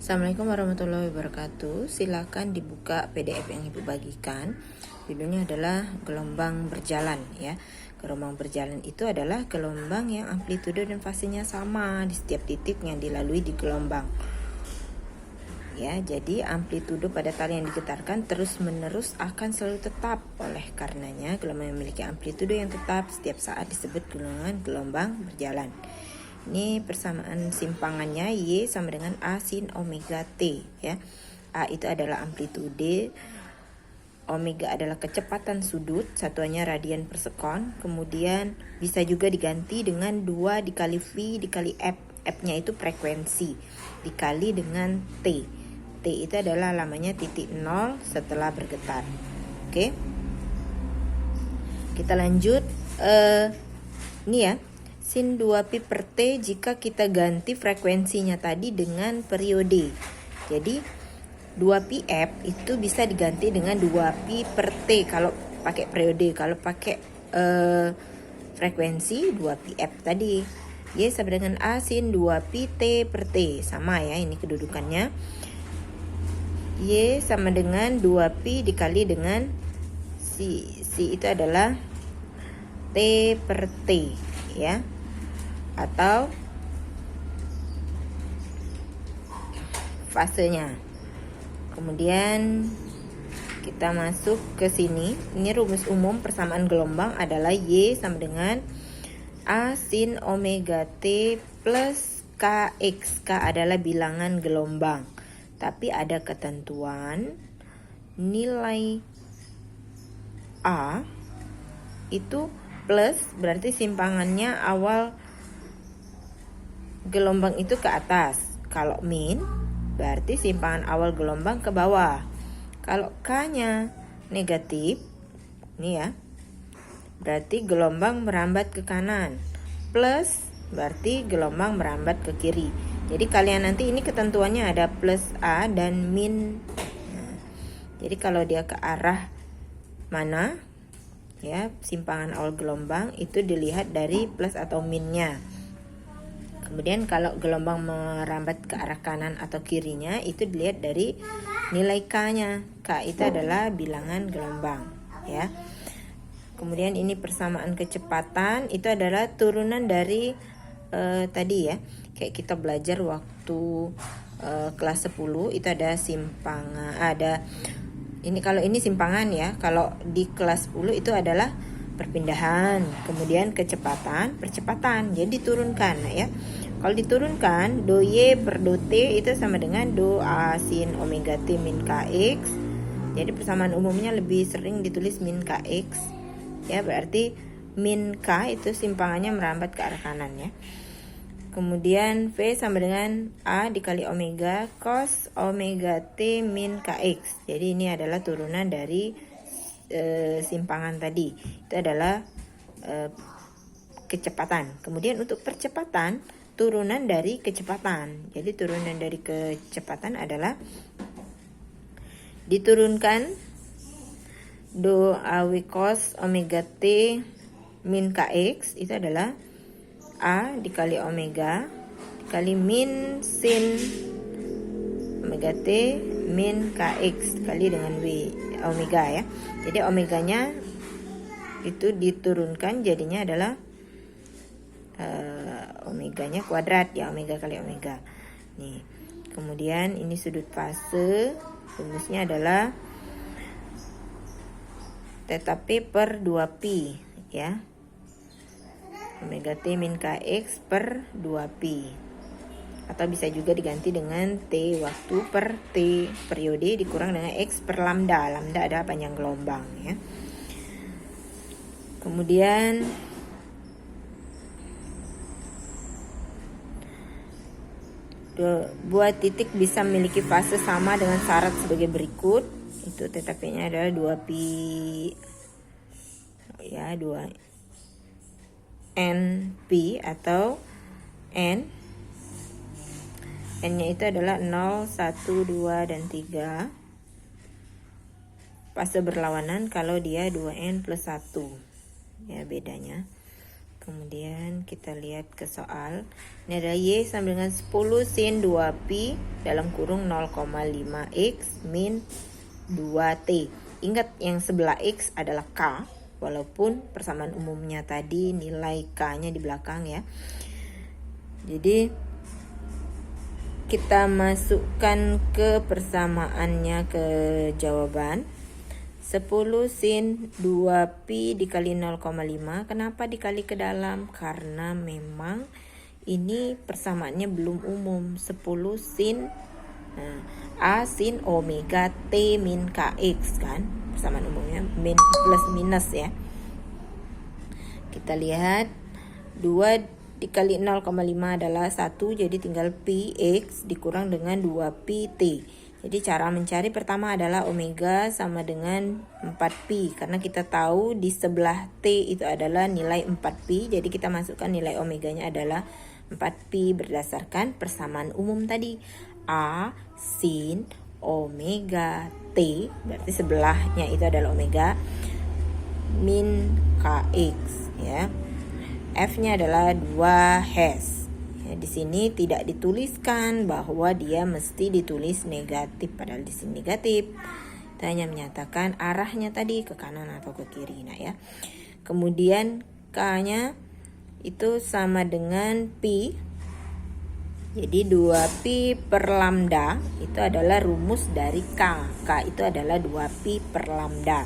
Assalamualaikum warahmatullahi wabarakatuh. Silakan dibuka PDF yang Ibu bagikan. Judulnya adalah gelombang berjalan ya. Gelombang berjalan itu adalah gelombang yang amplitudo dan fasenya sama di setiap titik yang dilalui di gelombang. Ya, jadi amplitudo pada tali yang digetarkan terus-menerus akan selalu tetap. Oleh karenanya, gelombang yang memiliki amplitudo yang tetap setiap saat disebut gelombang berjalan. Ini persamaan simpangannya Y sama dengan A sin omega T ya. A itu adalah amplitude, omega adalah kecepatan sudut, satuannya radian per sekon. Kemudian bisa juga diganti dengan 2 dikali V dikali F. F-nya itu frekuensi dikali dengan T. T itu adalah lamanya titik 0 setelah bergetar. Oke. Kita lanjut ini ya. Sin 2pi per T jika kita ganti frekuensinya tadi dengan periode. Jadi 2πf itu bisa diganti dengan 2pi per T kalau pakai periode. Kalau pakai frekuensi 2πf tadi. Y sama dengan A sin 2pi T per T. Sama ya ini kedudukannya. Y sama dengan 2pi dikali dengan C. C itu adalah T per T ya. Atau fasenya. Kemudian kita masuk ke sini. Ini rumus umum persamaan gelombang adalah Y sama dengan A sin omega T plus Kx. K adalah bilangan gelombang. Tapi ada ketentuan nilai A itu plus berarti simpangannya awal gelombang itu ke atas. Kalau min berarti simpangan awal gelombang ke bawah. Kalau K-nya negatif, ini ya, berarti gelombang merambat ke kanan. Plus berarti gelombang merambat ke kiri. Jadi kalian nanti ini ketentuannya ada plus A dan min. Nah, jadi kalau dia ke arah mana ya, simpangan awal gelombang itu dilihat dari plus atau minnya. Kemudian kalau gelombang merambat ke arah kanan atau kirinya itu dilihat dari nilai K-nya. K itu adalah bilangan gelombang ya. Kemudian ini persamaan kecepatan itu adalah turunan dari tadi ya. Kayak kita belajar waktu kelas 10 itu ada simpangan, ada ini kalau ini simpangan ya. Kalau di kelas 10 itu adalah perpindahan, kemudian kecepatan, percepatan. Jadi diturunkan ya. Kalau diturunkan do Y per do T itu sama dengan do A sin omega T min Kx. Jadi persamaan umumnya lebih sering ditulis min Kx. Ya, berarti min K itu simpangannya merambat ke arah kanan ya. Kemudian V sama dengan A dikali omega cos omega T min Kx. Jadi ini adalah turunan dari simpangan tadi. Itu adalah kecepatan. Kemudian untuk percepatan turunan dari kecepatan. Jadi turunan dari kecepatan adalah diturunkan do AW cos omega T min Kx itu adalah A dikali omega dikali min sin omega T min Kx dikali dengan W omega ya. Jadi omeganya itu diturunkan jadinya adalah omeganya kuadrat ya, omega kali omega. Nih. Kemudian ini sudut fase, rumusnya adalah theta P per 2pi ya. Omega T min Kx per 2pi. Atau bisa juga diganti dengan T waktu per T periode dikurang dengan X per lambda. Lambda adalah panjang gelombang ya. Kemudian buat titik bisa memiliki fase sama dengan syarat sebagai berikut. Itu theta P-nya adalah 2pi ya, 2np atau n. N-nya itu adalah 0, 1, 2, dan 3. Fase berlawanan kalau dia 2n plus 1. Ya, bedanya. Kemudian kita lihat ke soal. Ini ada Y sama dengan 10 sin 2pi dalam kurung 0,5x min 2t. Ingat yang sebelah x adalah K, walaupun persamaan umumnya tadi nilai K-nya di belakang ya. Jadi kita masukkan ke persamaannya ke jawaban. 10 sin 2pi dikali 0,5. Kenapa dikali ke dalam? Karena memang ini persamaannya belum umum. 10 sin A sin omega T min KX kan. Persamaan umumnya min plus minus ya. Kita lihat 2 dikali 0,5 adalah 1, jadi tinggal pi X dikurang dengan 2pi T. Jadi cara mencari pertama adalah omega sama dengan 4pi. Karena kita tahu di sebelah T itu adalah nilai 4pi. Jadi kita masukkan nilai omeganya adalah 4pi berdasarkan persamaan umum tadi. A sin omega T. Berarti sebelahnya itu adalah omega min KX ya. F-nya adalah 2 Hz. Ya, di sini tidak dituliskan bahwa dia mesti ditulis negatif, padahal di sini negatif. Kita hanya menyatakan arahnya tadi ke kanan atau ke kiri. Nah ya. Kemudian K-nya itu sama dengan pi. Jadi 2pi per lambda itu adalah rumus dari K. K itu adalah 2pi per lambda.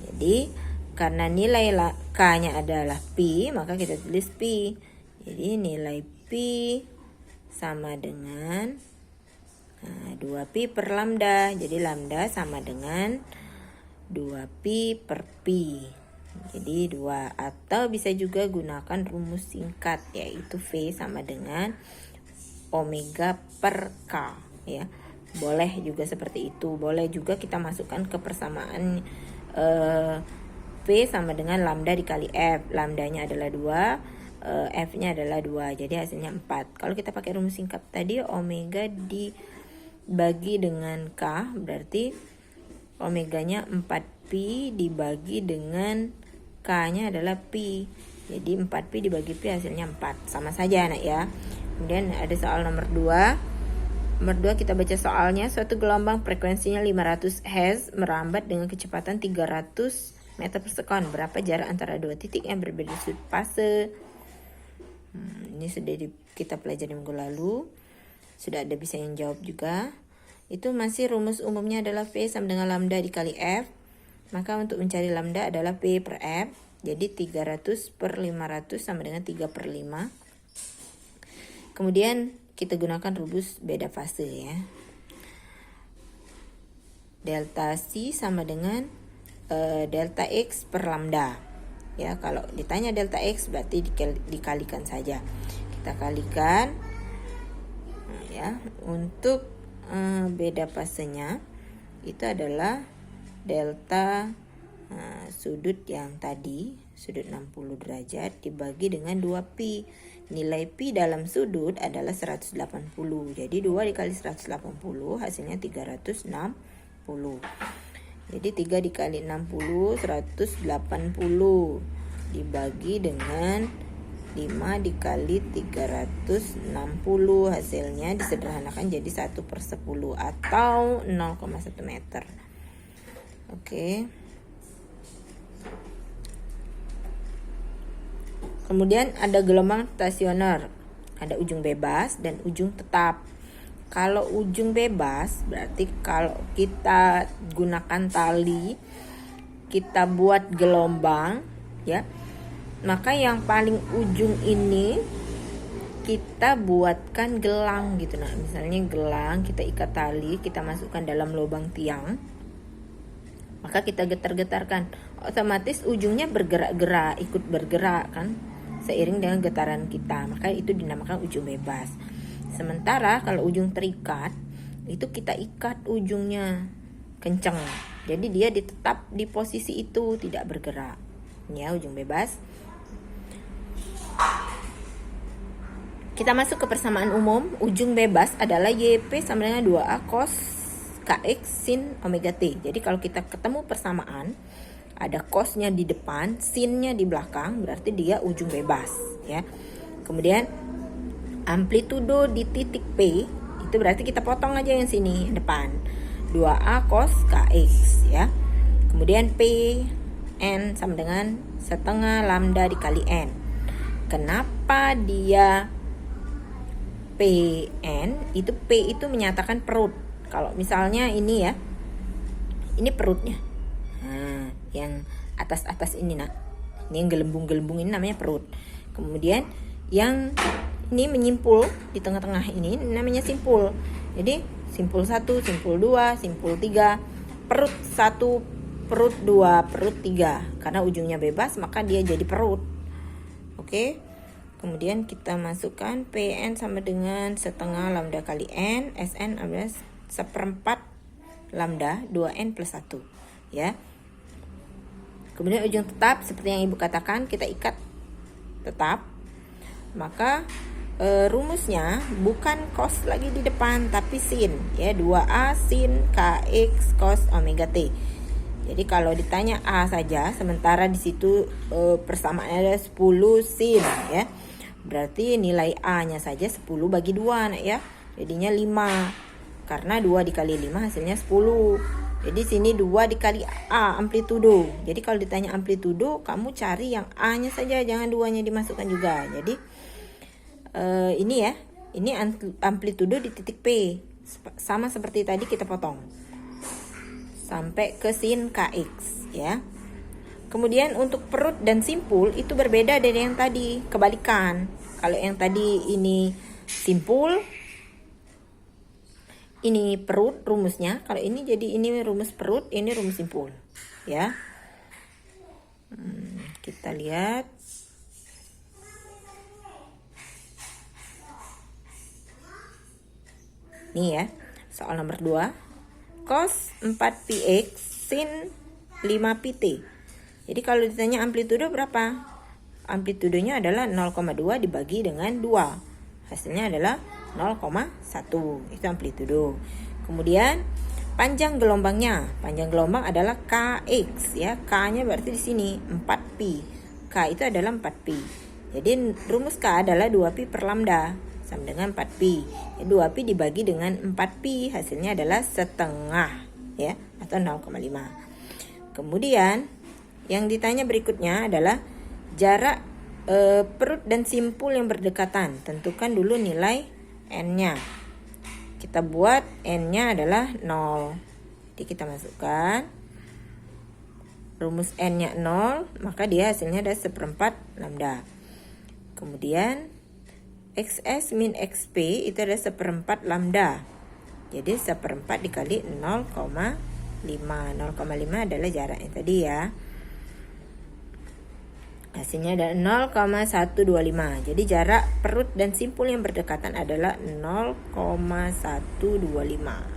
Jadi karena nilai K-nya adalah pi, maka kita tulis pi. Jadi nilai pi sama dengan 2pi per lambda. Jadi lambda sama dengan 2pi per pi. Jadi 2, atau bisa juga gunakan rumus singkat yaitu V sama dengan omega per K ya. Boleh juga seperti itu. Boleh juga kita masukkan ke persamaan V sama dengan lambda dikali F. Lambdanya adalah 2, F-nya adalah 2, jadi hasilnya 4. Kalau kita pakai rumus singkat tadi, omega dibagi dengan K, berarti omeganya 4pi dibagi dengan K-nya adalah pi. Jadi 4pi dibagi pi hasilnya 4. Sama saja anak ya. Kemudian ada soal nomor 2. Nomor 2 kita baca soalnya. Suatu gelombang frekuensinya 500 Hz merambat dengan kecepatan 300 meter per sekon. Berapa jarak antara dua titik yang berbeda sudut fase? Ini sudah kita pelajari minggu lalu. Sudah ada bisa yang jawab juga. Itu masih rumus umumnya adalah V sama dengan lambda dikali F. Maka untuk mencari lambda adalah P per F. Jadi 300 per 500 sama dengan 3 per 5. Kemudian kita gunakan rumus beda fase ya. Delta C sama dengan delta X per lambda. Ya, kalau ditanya delta X berarti dikalikan saja. Kita kalikan. Nah, ya, untuk beda fasenya itu adalah delta sudut yang tadi, sudut 60 derajat dibagi dengan 2pi. Nilai pi dalam sudut adalah 180. Jadi 2 dikali 180 hasilnya 360. Jadi 3 dikali 60 180 dibagi dengan 5 dikali 360 hasilnya disederhanakan jadi 1/10 atau 0,1 meter. Oke. Kemudian ada gelombang stasioner, ada ujung bebas dan ujung tetap. Kalau ujung bebas berarti kalau kita gunakan tali, kita buat gelombang ya. Maka yang paling ujung ini kita buatkan gelang gitu. Nah, misalnya gelang kita ikat tali, kita masukkan dalam lubang tiang. Maka kita getar-getarkan, otomatis ujungnya bergerak-gerak, ikut bergerak kan, seiring dengan getaran kita. Maka itu dinamakan ujung bebas. Sementara kalau ujung terikat, itu kita ikat ujungnya kencang. Jadi dia tetap di posisi itu, tidak bergerak. Ya, ujung bebas. Kita masuk ke persamaan umum. Ujung bebas adalah YP sama dengan 2A cos KX sin omega T. Jadi kalau kita ketemu persamaan, ada cosnya di depan, sinnya di belakang, berarti dia ujung bebas ya. Kemudian amplitudo di titik P itu berarti kita potong aja yang sini depan, 2A cos KX ya. Kemudian P N sama dengan setengah lambda dikali N. Kenapa dia PN? Itu P itu menyatakan perut. Kalau misalnya ini ya, ini perutnya. Nah, yang atas-atas ini nak. Ini yang gelembung-gelembung ini namanya perut. Kemudian yang ini menyimpul di tengah-tengah ini namanya simpul. Jadi simpul 1, simpul 2, simpul 3, perut 1, perut 2, perut 3. Karena ujungnya bebas maka dia jadi perut. Oke. Kemudian kita masukkan PN sama dengan setengah lambda kali N, SN adalah seperempat lambda 2N plus 1 ya. Kemudian ujung tetap seperti yang ibu katakan, kita ikat tetap. Maka rumusnya bukan cos lagi di depan tapi sin ya, 2A sin KX cos omega T. Jadi kalau ditanya A saja, sementara di situ persamaannya ada 10 sin ya. Berarti nilai A-nya saja 10 bagi 2 nak ya. Jadinya 5. Karena 2 dikali 5 hasilnya 10. Jadi sini 2 dikali A amplitudo. Jadi kalau ditanya amplitudo, kamu cari yang A-nya saja, jangan 2-nya dimasukkan juga. Jadi ini ya, ini amplitudo di titik P. Sama seperti tadi kita potong. Sampai ke sin KX ya. Kemudian untuk perut dan simpul itu berbeda dari yang tadi, kebalikan. Kalau yang tadi ini simpul, ini perut rumusnya. Kalau ini jadi ini rumus perut, ini rumus simpul ya. Kita lihat. Nih ya, soal nomor 2. Cos 4px sin 5pt. Jadi kalau ditanya amplitudo berapa? Amplitudonya adalah 0,2 dibagi dengan 2. Hasilnya adalah 0,1. Itu amplitudo. Kemudian panjang gelombangnya. Panjang gelombang adalah KX ya. K-nya berarti di sini 4pi. K itu adalah 4pi. Jadi rumus K adalah 2pi per lambda sama dengan 4pi. 2pi dibagi dengan 4pi hasilnya adalah setengah ya, atau 0,5. Kemudian yang ditanya berikutnya adalah jarak perut dan simpul yang berdekatan. Tentukan dulu nilai N-nya. Kita buat N-nya adalah 0. Jadi kita masukkan rumus N-nya 0, maka dia hasilnya ada seperempat lambda. Kemudian XS min XP itu ada seperempat lambda. Jadi seperempat dikali 0,5. 0,5 adalah jaraknya tadi ya. Hasilnya ada 0,125. Jadi jarak perut dan simpul yang berdekatan adalah 0,125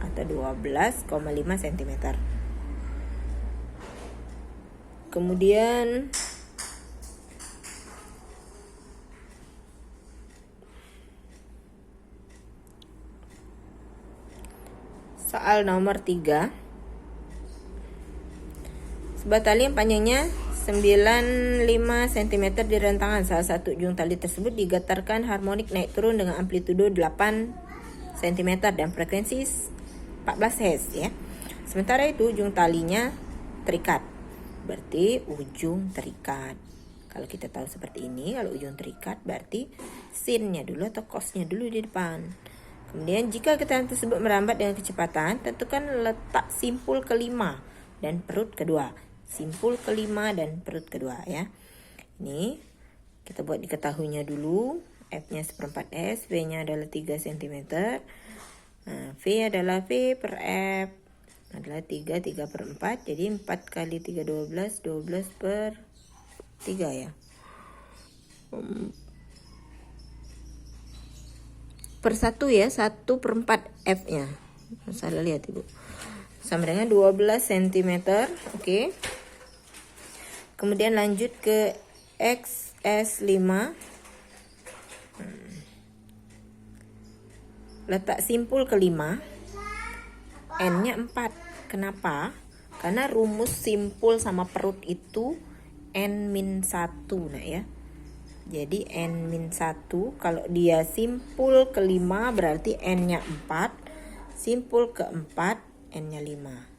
atau 12,5 cm. Kemudian soal nomor 3. Sebuah tali yang panjangnya 95 cm di rentangan salah satu ujung tali tersebut digetarkan harmonik naik turun dengan amplitudo 8 cm dan frekuensi 14 Hz ya. Sementara itu ujung talinya terikat. Berarti ujung terikat. Kalau kita tahu seperti ini, kalau ujung terikat berarti sinnya dulu atau cosnya dulu di depan. Kemudian jika getaran tersebut merambat dengan kecepatan, tentukan letak simpul kelima dan perut kedua. Simpul kelima dan perut kedua ya. Ini kita buat diketahuinya dulu. F-nya seperempat S, V-nya adalah 3 cm. Nah, V adalah V per F adalah 3 per 4. Jadi 4 kali 3 12, 12 per 3 ya. Per 1 ya, 1 per 4 F-nya. Salah lihat Ibu. Sama dengan 12 cm. Oke. Kemudian lanjut ke XS5. Letak simpul kelima. N-nya 4. Kenapa? Karena rumus simpul sama perut itu N-1 nah ya. Jadi N-1 kalau dia simpul ke 5 berarti N-nya 4. Simpul ke 4 N-nya 5.